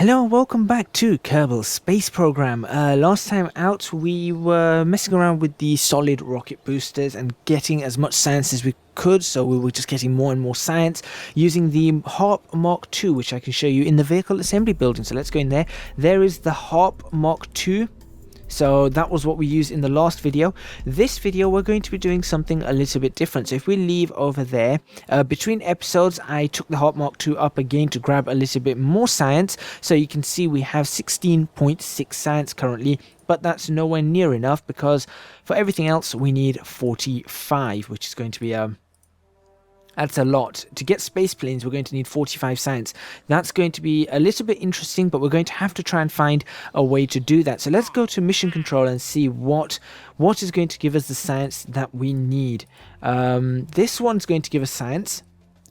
Hello and welcome back to Kerbal Space Program. Last time out we were messing around with the solid rocket boosters and getting as much science as we could, so we were just getting more and more science using the HARP Mark II, which I can show you in the vehicle assembly building. So let's go in there. There is the HARP Mark II. So that was what we used in the last video. This video we're going to be doing something a little bit different. So if we leave over there, between episodes I took the HARP Mark II up again to grab a little bit more science. So you can see we have 16.6 science currently, but that's nowhere near enough because for everything else we need 45, which is going to be that's a lot. To get space planes, we're going to need 45 science. That's going to be a little bit interesting, but we're going to have to try and find a way to do that. So let's go to mission control and see what is going to give us the science that we need. This one's going to give us science,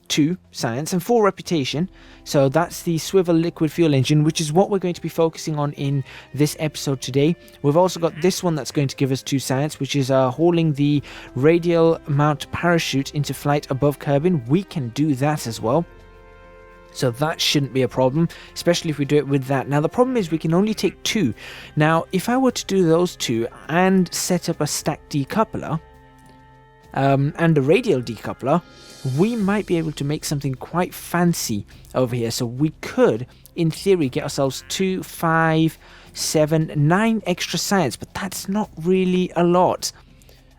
2 science, and 4 reputation. So that's the swivel liquid fuel engine, which is what we're going to be focusing on in this episode today. We've also got this one that's going to give us 2 science, which is hauling the radial mount parachute into flight above Kerbin. We can do that as well. So that shouldn't be a problem, especially if we do it with that. Now the problem is we can only take 2. Now if I were to do those 2 and set up a stack decoupler and a radial decoupler, we might be able to make something quite fancy over here. So we could, in theory, get ourselves 2, 5, 7, 9 extra science, but that's not really a lot.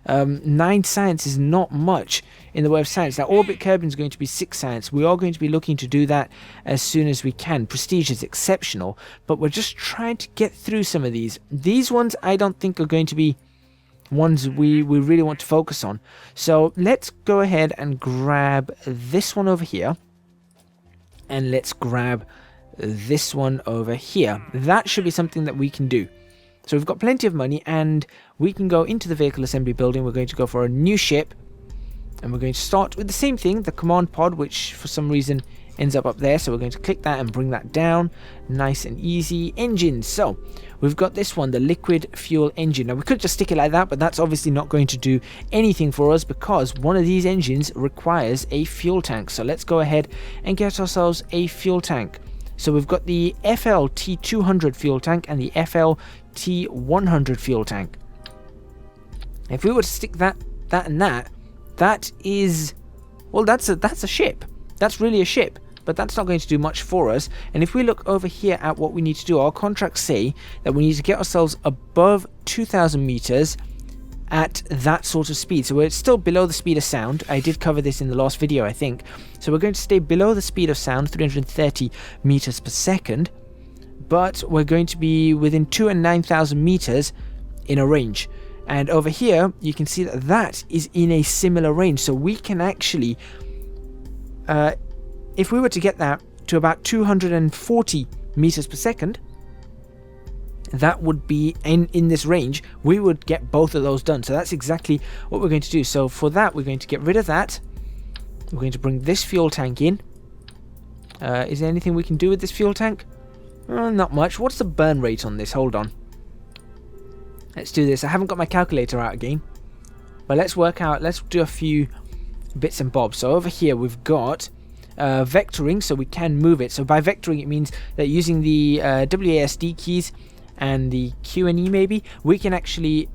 9 science is not much in the way of science. Now orbit Kerbin is going to be 6 science. We are going to be looking to do that as soon as we can. Prestige is exceptional, but we're just trying to get through some of these. These ones I don't think are going to be ones we really want to focus on. So let's go ahead and grab this one over here, and let's grab this one over here. That should be something that we can do. So we've got plenty of money and we can go into the vehicle assembly building. We're going to go for a new ship and we're going to start with the same thing, the command pod, which for some reason ends up there. So we're going to click that and bring that down. Nice and easy. Engines. So we've got this one, the liquid fuel engine. Now we could just stick it like that, but that's obviously not going to do anything for us because one of these engines requires a fuel tank. So let's go ahead and get ourselves a fuel tank. So we've got the FL-T200 fuel tank and the FL-T100 fuel tank. If we were to stick that and that is, well, that's a ship. That's really a ship, but that's not going to do much for us. And if we look over here at what we need to do, our contracts say that we need to get ourselves above 2,000 meters at that sort of speed. So we're still below the speed of sound. I did cover this in the last video, I think. So we're going to stay below the speed of sound, 330 meters per second, but we're going to be within 2 and 9,000 meters in a range. And over here, you can see that that is in a similar range. So we can actually, if we were to get that to about 240 meters per second, that would be in this range. We would get both of those done. So that's exactly what we're going to do. So for that, we're going to get rid of that. We're going to bring this fuel tank in. Is there anything we can do with this fuel tank? Not much. What's the burn rate on this? Hold on. Let's do this. I haven't got my calculator out again, but let's work out. Let's do a few bits and bobs. So over here we've got vectoring, so we can move it. So by vectoring it means that using the WASD keys and the Q and E maybe, we can actually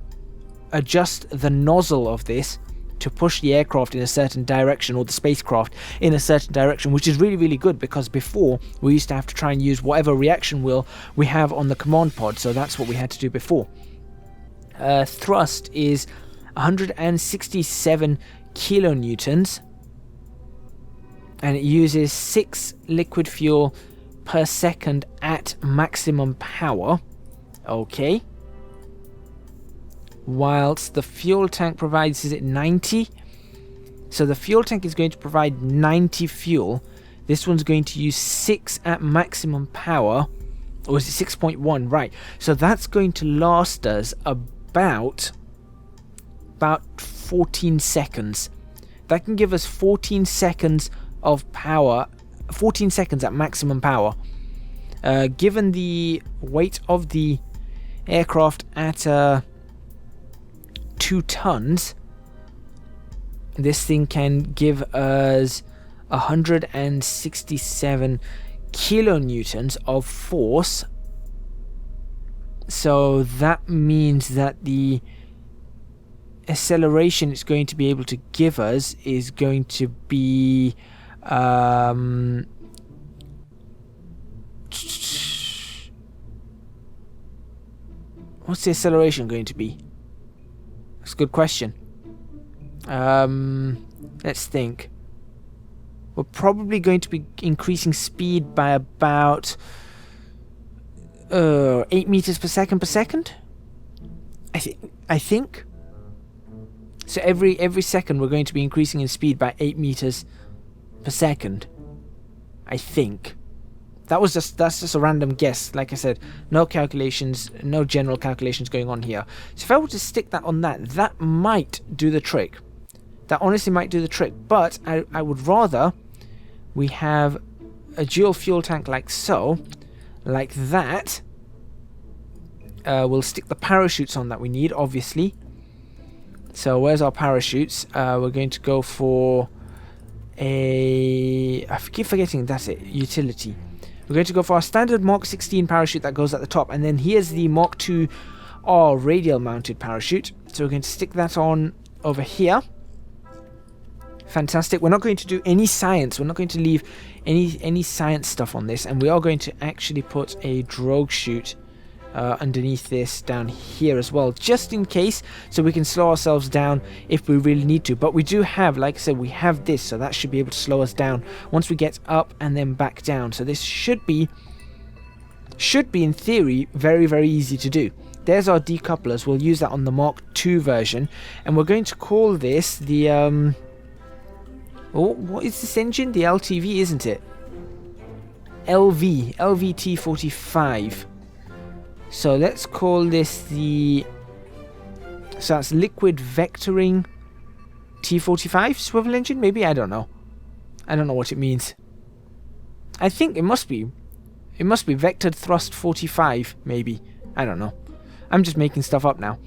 adjust the nozzle of this to push the aircraft in a certain direction, or the spacecraft in a certain direction, which is really good because before we used to have to try and use whatever reaction wheel we have on the command pod. So that's what we had to do before. Thrust is 167 kilonewtons and it uses 6 liquid fuel per second at maximum power. Okay. Whilst the fuel tank provides, is it 90? So the fuel tank is going to provide 90 fuel. This one's going to use 6 at maximum power. Or is it 6.1? Right. So that's going to last us about 14 seconds. That can give us 14 seconds of power. 14 seconds at maximum power. Given the weight of the aircraft at 2 tons, this thing can give us 167 kilonewtons of force. So that means that the acceleration it's going to be able to give us is going to be what's the acceleration going to be? That's a good question. Let's think. We're probably going to be increasing speed by about 8 meters per second. I think. So every second we're going to be increasing in speed by 8 meters per second. I think. That's just a random guess. Like I said, no calculations, no general calculations going on here. So if I were to stick that on that might do the trick. That honestly might do the trick. But I would rather we have a dual fuel tank like so, like that. We'll stick the parachutes on that we need, obviously. So where's our parachutes? We're going to go for I keep forgetting, that's it, utility. We're going to go for our standard Mark 16 parachute that goes at the top, and then here's the Mark 2R radial mounted parachute. So we're going to stick that on over here. Fantastic. We're not going to do any science. We're not going to leave any science stuff on this, and we are going to actually put a drogue chute underneath this down here as well, just in case, so we can slow ourselves down if we really need to. But we do have, like I said, we have this, so that should be able to slow us down once we get up and then back down. So this should be in theory very, very easy to do. There's our decouplers. We'll use that on the Mark II version, and we're going to call this the what is this engine? The LTV, isn't it? LVT45. So let's call this so that's liquid vectoring T45 swivel engine, maybe? I don't know. I don't know what it means. I think it must be vectored thrust 45, maybe. I don't know. I'm just making stuff up now.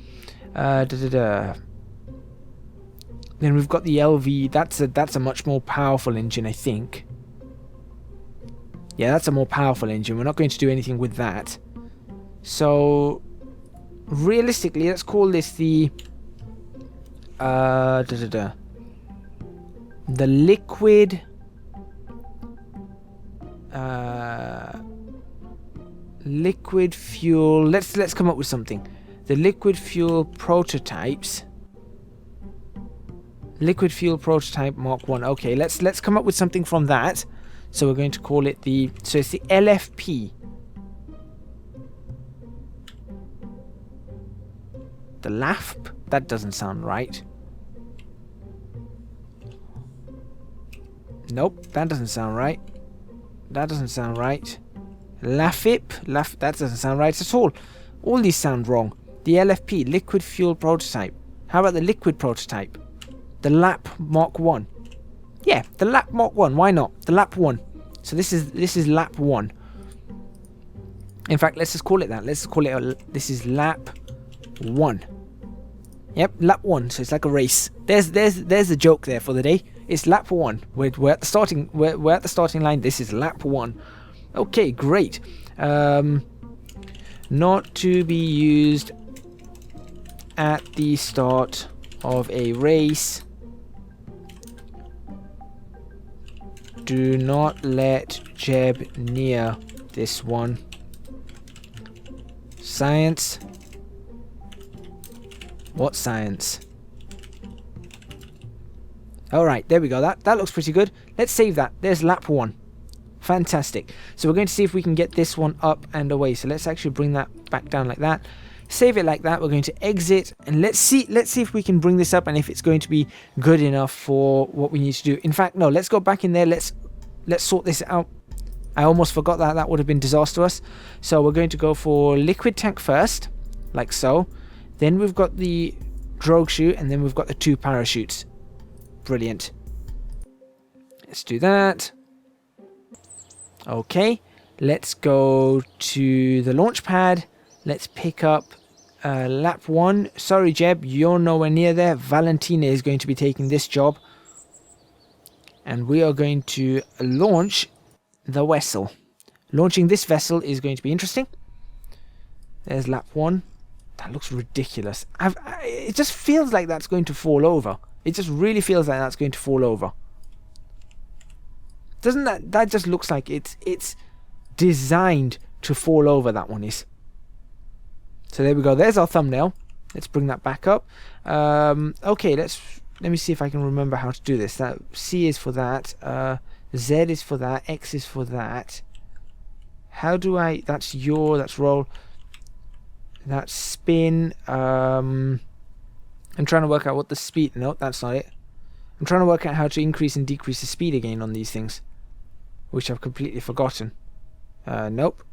Then we've got the LV. That's a much more powerful engine, I think. Yeah, that's a more powerful engine. We're not going to do anything with that. So realistically, let's call this the liquid liquid fuel. Let's come up with something. The liquid fuel prototypes. Liquid fuel prototype Mark 1. Okay, let's come up with something from that. So we're going to call it it's the LFP. The LAFP? That doesn't sound right. Nope, that doesn't sound right. That doesn't sound right. LAFIP? That doesn't sound right at all. All these sound wrong. The LFP, liquid fuel prototype. How about the liquid prototype? The LAP Mark 1. Yeah, the LAP Mark 1. Why not? The LAP 1. So this is LAP 1. In fact, let's just call it that. Let's call it this is LAP 1. Yep, lap 1. So it's like a race. There's a joke there for the day. It's lap 1. We're at the starting. We're at the starting line. This is lap 1. Okay, great. Not to be used at the start of a race. Do not let Jeb near this one. Science. What science? Alright, there we go. That looks pretty good. Let's save that. There's lap 1. Fantastic. So we're going to see if we can get this one up and away. So let's actually bring that back down like that. Save it like that. We're going to exit, and let's see if we can bring this up and if it's going to be good enough for what we need to do. In fact, no, let's go back in there. Let's sort this out. I almost forgot that. That would have been disastrous. So we're going to go for liquid tank first, like so. Then we've got the drogue chute, and then we've got the 2 parachutes. Brilliant. Let's do that. Okay, let's go to the launch pad. Let's pick up lap 1. Sorry, Jeb, you're nowhere near there. Valentina is going to be taking this job. And we are going to launch the vessel. launching this vessel is going to be interesting. There's lap 1. That looks ridiculous. It just feels like that's going to fall over. It just really feels like that's going to fall over. Doesn't that? That just looks like it's designed to fall over, that one is. So there we go. There's our thumbnail. Let's bring that back up. Okay, let me see if I can remember how to do this. That C is for that. Z is for that. X is for that. How do I? That's yaw. That's roll. That's spin. I'm trying to work out what the speed. No, that's not it. I'm trying to work out how to increase and decrease the speed again on these things, which I've completely forgotten. Nope.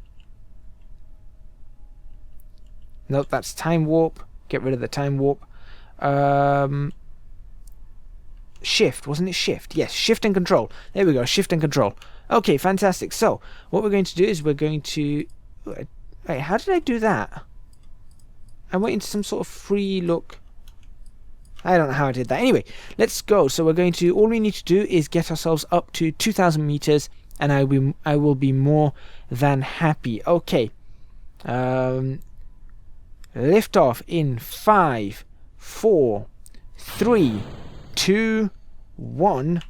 Nope, that's time warp. Get rid of the time warp. Shift, wasn't it shift? Yes, shift and control. There we go, shift and control. Okay, fantastic. So, what we're going to do is we're going to... Wait, how did I do that? I went into some sort of free look. I don't know how I did that. Anyway, let's go. So we're going to... All we need to do is get ourselves up to 2,000 meters, and I will be more than happy. Okay. Lift off in 5, 4, 3, 2, 1.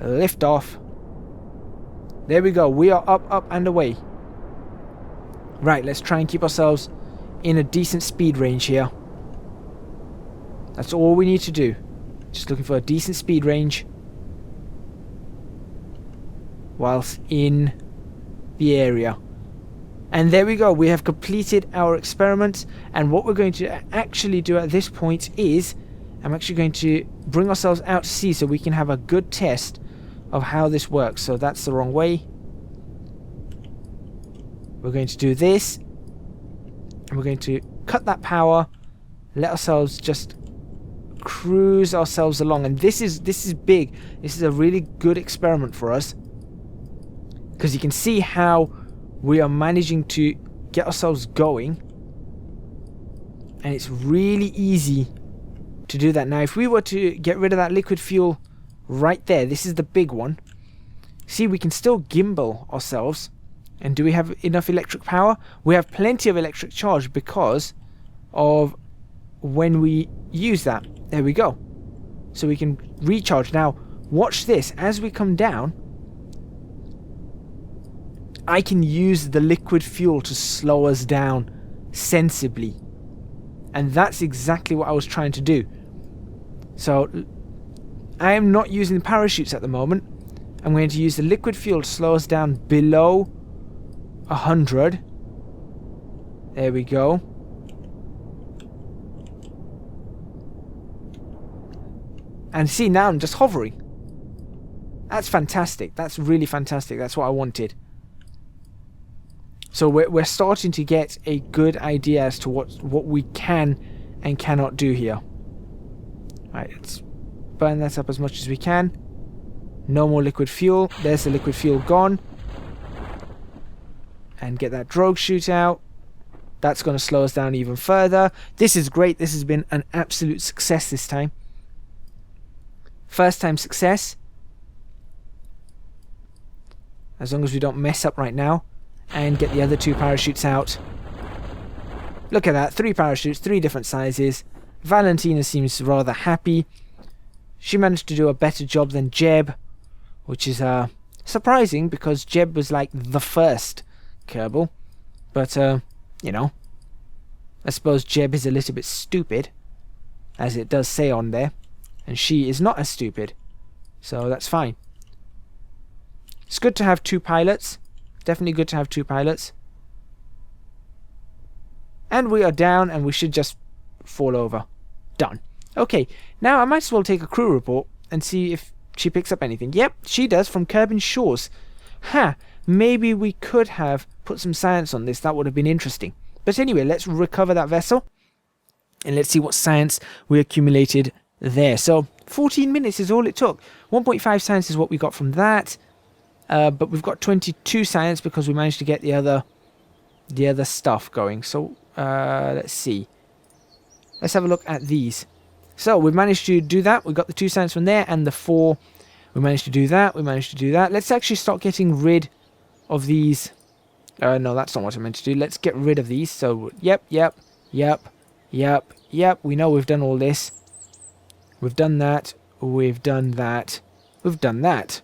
Lift off. There we go. We are up, up and away. Right, let's try and keep ourselves in a decent speed range here. That's all we need to do. Just looking for a decent speed range whilst in the area. And there we go. We have completed our experiment. And what we're going to actually do at this point is I'm actually going to bring ourselves out to sea so we can have a good test of how this works. So that's the wrong way. We're going to do this. And we're going to cut that power. Let ourselves just cruise ourselves along. And this is big. This is a really good experiment for us, because you can see how we are managing to get ourselves going, and it's really easy to do that. Now if we were to get rid of that liquid fuel right there, this is the big one, see, we can still gimbal ourselves. And do we have enough electric power? We have plenty of electric charge because of when we use that. There we go. So we can recharge. Now watch this. As we come down, I can use the liquid fuel to slow us down sensibly. And that's exactly what I was trying to do. So I am not using parachutes at the moment. I'm going to use the liquid fuel to slow us down below 100. There we go. And see, now I'm just hovering. That's fantastic. That's really fantastic. That's what I wanted. So we're starting to get a good idea as to what we can and cannot do here. Right, let's burn that up as much as we can. No more liquid fuel. There's the liquid fuel gone. And get that drogue chute out. That's going to slow us down even further. This is great. This has been an absolute success this time. First time success. As long as we don't mess up right now. And get the other 2 parachutes out. Look at that. 3 parachutes, 3 different sizes. Valentina seems rather happy. She managed to do a better job than Jeb, which is surprising, because Jeb was like the first Kerbal. But, you know, I suppose Jeb is a little bit stupid, as it does say on there. And she is not as stupid. So that's fine. It's good to have 2 pilots. Definitely good to have 2 pilots. And we are down, and we should just fall over. Done. Okay, now I might as well take a crew report and see if she picks up anything. Yep, she does, from Kerbin Shores. Ha! Maybe we could have put some science on this. That would have been interesting. But anyway, let's recover that vessel. And let's see what science we accumulated there. So, 14 minutes is all it took. 1.5 science is what we got from that. But we've got 22 science because we managed to get the other stuff going. So, let's see. Let's have a look at these. So, we've managed to do that. We got the 2 science from there, and the 4. We managed to do that. We managed to do that. Let's actually start getting rid of these No, that's not what I meant to do. Let's get rid of these. So, yep. We know we've done all this. We've done that. We've done that. We've done that.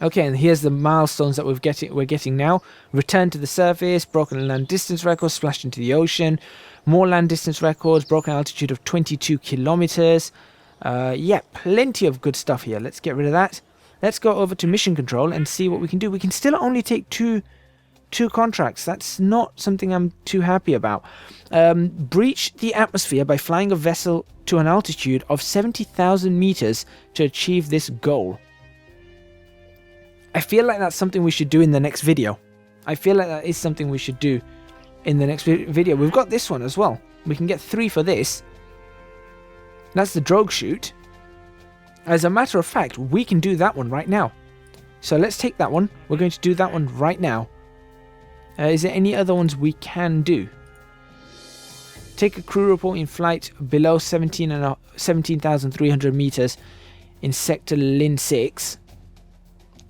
Okay, and here's the milestones that we're getting now. Return to the surface, broken land distance records, splashed into the ocean. More land distance records, broken altitude of 22 kilometers. Yeah, plenty of good stuff here. Let's get rid of that. Let's go over to mission control and see what we can do. We can still only take two contracts. That's not something I'm too happy about. Breach the atmosphere by flying a vessel to an altitude of 70,000 meters to achieve this goal. I feel like that's something we should do in the next video. I feel like that is something we should do in the next video. We've got this one as well. We can get 3 for this. That's the drogue shoot. As a matter of fact, we can do that one right now. So let's take that one. We're going to do that one right now. Is there any other ones we can do? Take a crew report in flight below 17,300 meters in sector Lin 6.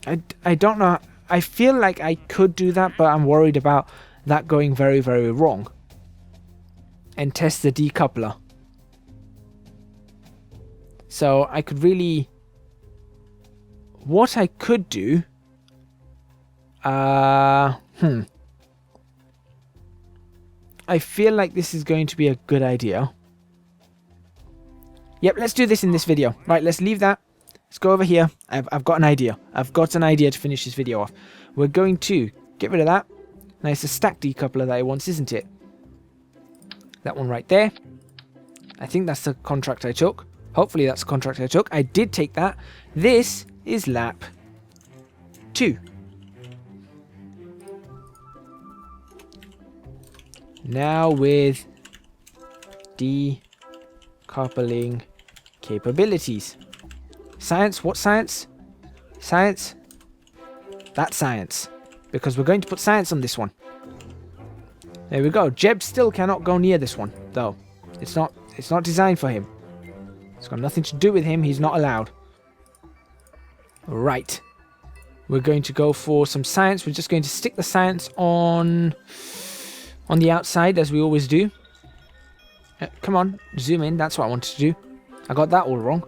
I don't know. I feel like I could do that, but I'm worried about that going very, very wrong. And test the decoupler. So I could really... What I could do... I feel like this is going to be a good idea. Yep, let's do this in this video. Right, let's leave that. Let's go over here. I've got an idea. I've got an idea to finish this video off. We're going to get rid of that. Now it's a stack decoupler that it wants, isn't it? That one right there. I think that's the contract I took. Hopefully that's the contract I took. I did take that. This is lap 2. Now with decoupling capabilities. Science? What science? Science? That's science. Because we're going to put science on this one. There we go. Jeb still cannot go near this one, though. It's not designed for him. It's got nothing to do with him. He's not allowed. Right. We're going to go for some science. We're just going to stick the science on the outside, as we always do. Come on, zoom in. That's what I wanted to do. I got that all wrong.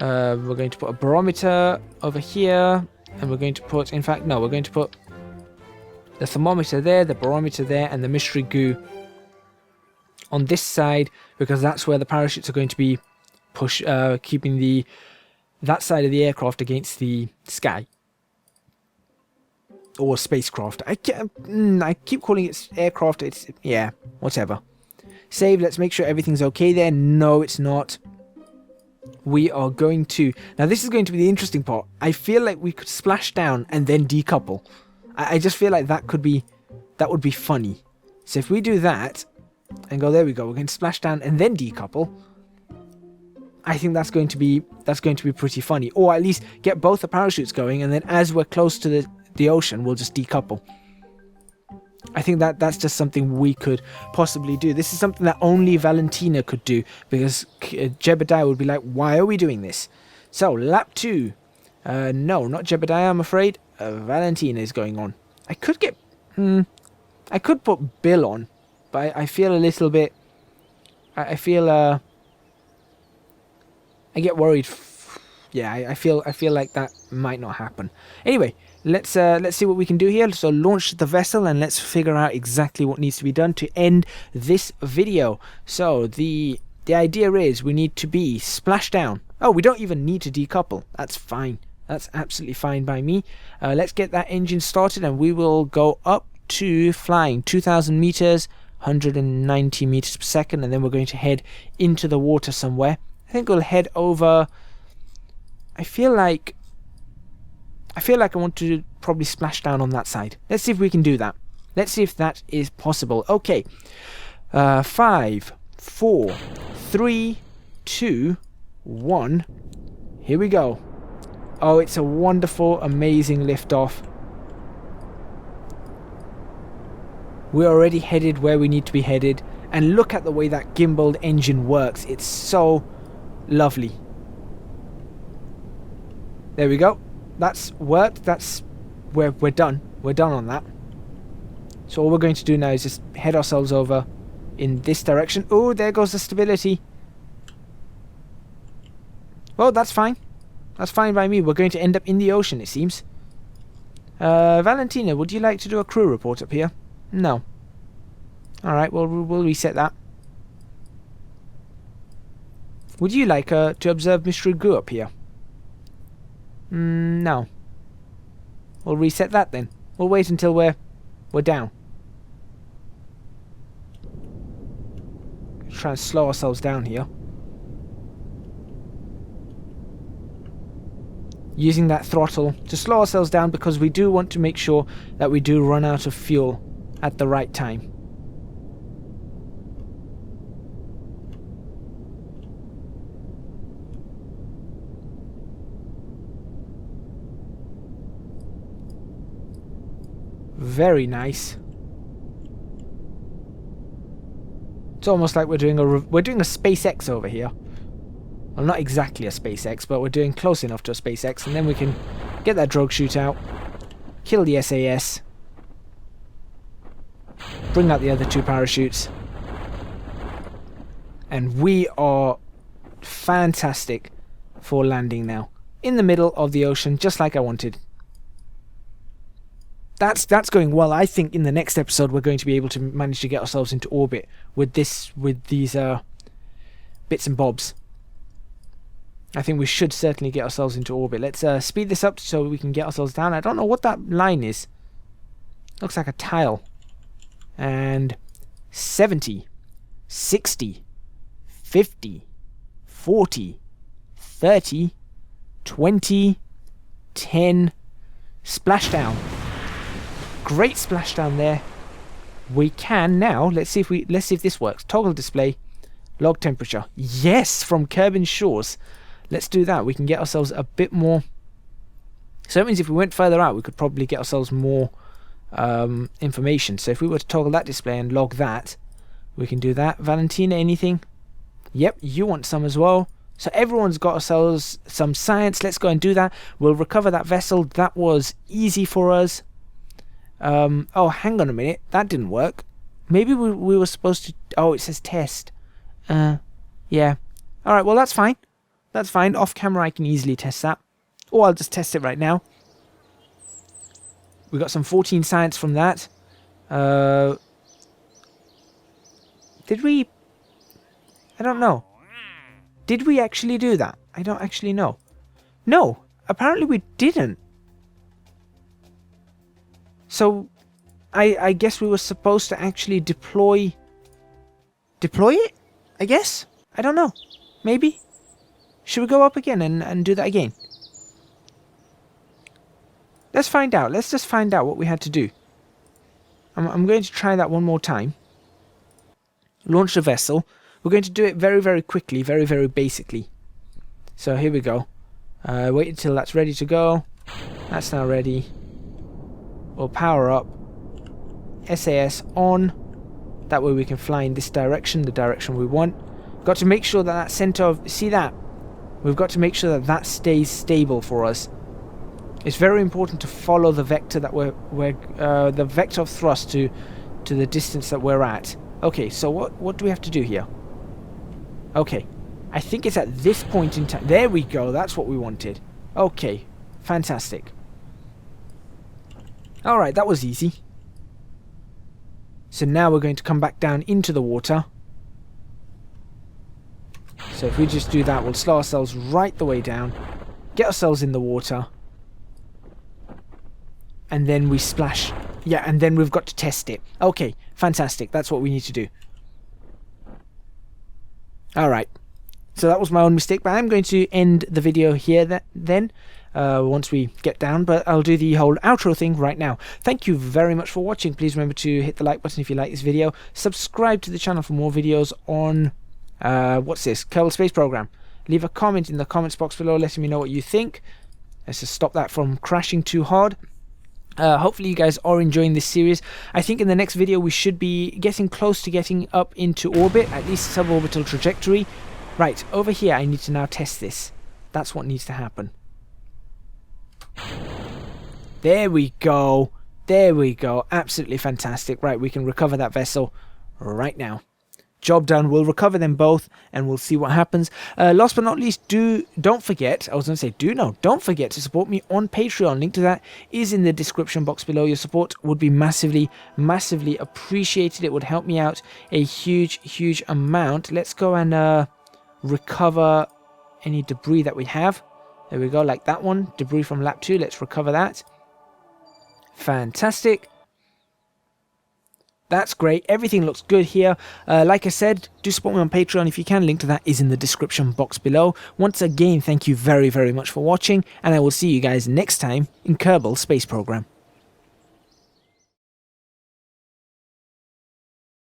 We're going to put a barometer over here. And we're going to put, in fact, no, we're going to put the thermometer there, the barometer there, and the mystery goo on this side, because that's where the parachutes are going to be keeping that side of the aircraft against the sky. Or spacecraft. I keep calling it aircraft. It's, yeah, whatever. Save, let's make sure everything's okay there. No, it's not. We are going to... Now, this is going to be the interesting part. I feel like we could splash down and then decouple. I just feel like that would be funny. So if we do that and go, there we go, we're going to splash down and then decouple. I think that's going to be pretty funny. Or at least get both the parachutes going, and then as we're close to the ocean, we'll just decouple. I think that's just something we could possibly do. This is something that only Valentina could do, because Jebediah would be like, why are we doing this? So, lap 2. No, not Jebediah, I'm afraid. Valentina is going on. I could get... I could put Bill on, but I feel a little bit... I feel... I get worried. Yeah, I feel like that might not happen. Anyway, let's see what we can do here. So launch the vessel and let's figure out exactly what needs to be done to end this video. So the idea is we need to be splashed down. Oh, we don't even need to decouple. That's fine. That's absolutely fine by me. Let's get that engine started and we will go up to flying 2,000 meters, 190 meters per second, and then we're going to head into the water somewhere. I think we'll head over... I feel like I want to probably splash down on that side. Let's see if we can do that. Let's see if that is possible. Okay. 5, 4, 3, 2, 1. Here we go. Oh, it's a wonderful, amazing liftoff. We're already headed where we need to be headed. And look at the way that gimbaled engine works. It's so lovely. There we go. That's worked. We're done. We're done on that. So all we're going to do now is just head ourselves over in this direction. Oh, there goes the stability. Well, that's fine. That's fine by me. We're going to end up in the ocean, it seems. Valentina, would you like to do a crew report up here? No. Alright, well, we'll reset that. Would you like to observe Mystery Goo up here? No. We'll reset that then. We'll wait until we're down. Try and slow ourselves down here. Using that throttle to slow ourselves down because we do want to make sure that we do run out of fuel at the right time. Very nice. It's almost like we're doing a SpaceX over here. Well, not exactly a SpaceX, but we're doing close enough to a SpaceX, and then we can get that drogue chute out, kill the SAS, bring out the other 2 parachutes, and we are fantastic for landing now. In the middle of the ocean, just like I wanted. That's going well. I think in the next episode we're going to be able to manage to get ourselves into orbit with these bits and bobs. I think we should certainly get ourselves into orbit. Let's speed this up so we can get ourselves down. I don't know what that line is. Looks like a tile. And 70, 60, 50, 40, 30, 20, 10, splashdown. Great splashdown there. We can now, let's see if this works. Toggle display, log temperature. Yes, from Kerbal shores. Let's do that. We can get ourselves a bit more. So that means if we went further out, we could probably get ourselves more information. So if we were to toggle that display and log that, we can do that. Valentina, anything? Yep, you want some as well. So everyone's got ourselves some science. Let's go and do that. We'll recover that vessel. That was easy for us. Oh, hang on a minute. That didn't work. Maybe we were supposed to... Oh, it says test. Yeah. Alright, well, that's fine. That's fine. Off camera, I can easily test that. Or I'll just test it right now. We got some 14 science from that. Did we... I don't know. Did we actually do that? I don't actually know. No, apparently we didn't. So, I guess we were supposed to actually deploy it? I guess? I don't know. Maybe? Should we go up again and do that again? Let's find out. Let's just find out what we had to do. I'm going to try that one more time. Launch the vessel. We're going to do it very, very quickly, very, very basically. So here we go. Wait until that's ready to go. That's now ready. We'll power up. SAS on. That way we can fly in this direction, the direction we want. Got to make sure that that center of... See that? We've got to make sure that that stays stable for us. It's very important to follow the vector that the vector of thrust to the distance that we're at. Okay, so what do we have to do here? Okay, I think it's at this point in time. There we go. That's what we wanted. Okay, fantastic. All right, that was easy. So now we're going to come back down into the water. So if we just do that, we'll slow ourselves right the way down, get ourselves in the water, and then we splash. Yeah, and then we've got to test it. Okay, fantastic. That's what we need to do. Alright, so that was my own mistake, but I'm going to end the video here then, once we get down, but I'll do the whole outro thing right now. Thank you very much for watching. Please remember to hit the like button if you like this video. Subscribe to the channel for more videos on, what's this? Kerbal Space Program. Leave a comment in the comments box below letting me know what you think. Let's just stop that from crashing too hard. Hopefully you guys are enjoying this series. I think in the next video we should be getting close to getting up into orbit, at least suborbital trajectory. Right, over here I need to now test this. That's what needs to happen. There we go. There we go. Absolutely fantastic. Right, we can recover that vessel right now. Job done. We'll recover them both and we'll see what happens. Last but not least, don't forget, I was going to say don't forget to support me on Patreon. Link to that is in the description box below. Your support would be massively appreciated. It would help me out a huge amount. Let's go and recover any debris that we have. There we go, like that one, debris from lap 2. Let's recover that. Fantastic. That's great. Everything looks good here. Like I said, do support me on Patreon if you can. Link to that is in the description box below. Once again, thank you very much for watching, and I will see you guys next time in Kerbal Space Program.